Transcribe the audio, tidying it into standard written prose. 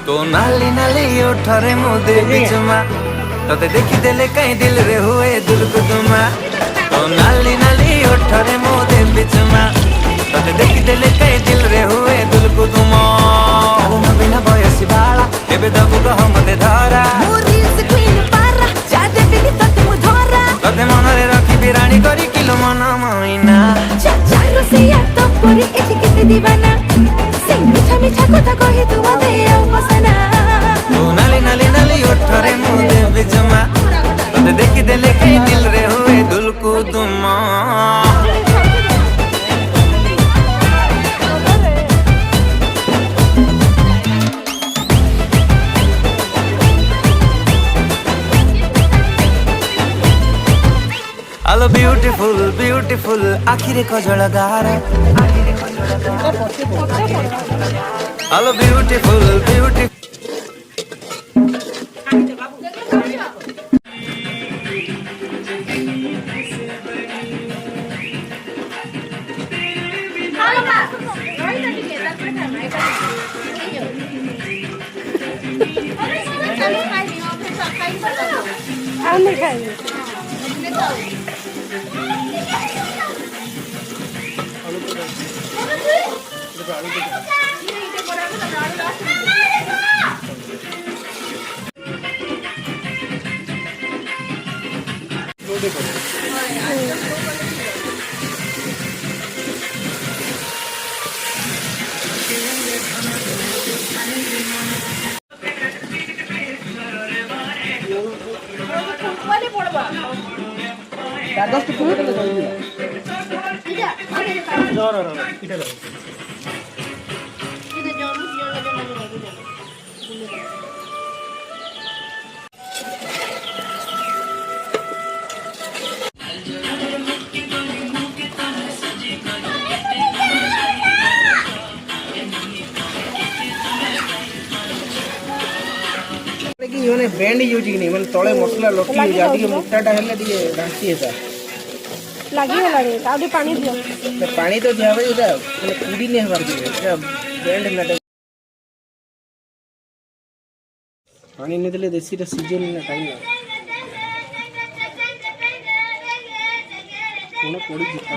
तो नाली नाली ओठरे मुदे बिचमा तते देखी देले कहीं दिल रे हुए दुलकुदुमा। तो नाली नाली ओठरे मुदे बिचमा तते देखी देले कहीं दिल रे हुए दुलकुदुमा। चालू बिना बयसी बाला एबे दबु कह मते धरा तते मनरे रखी बिराणी करी किलो मन मइना। तो नाली नाली नाली ओठरे मुदे बिचमा तते देखी देले कहीं दिल रे हुए दुलकुदुमा। Hello beautiful beautiful आखिरे कजल गारा। Hello beautiful beautiful मैंने बैंड यूज की नहीं मैंने तले मसला लकी यूज आदि के मुट्टाटा हेले दिए ढांची है लगी है लड़े आदि पानी दियो पानी तो दिया भाई इधर मैंने पूरी नहीं हमार दिए बैंड लटे पानी नहीं दिले देसी रे सीजन में टाइम लगा उन्हें कोड़ी दिखा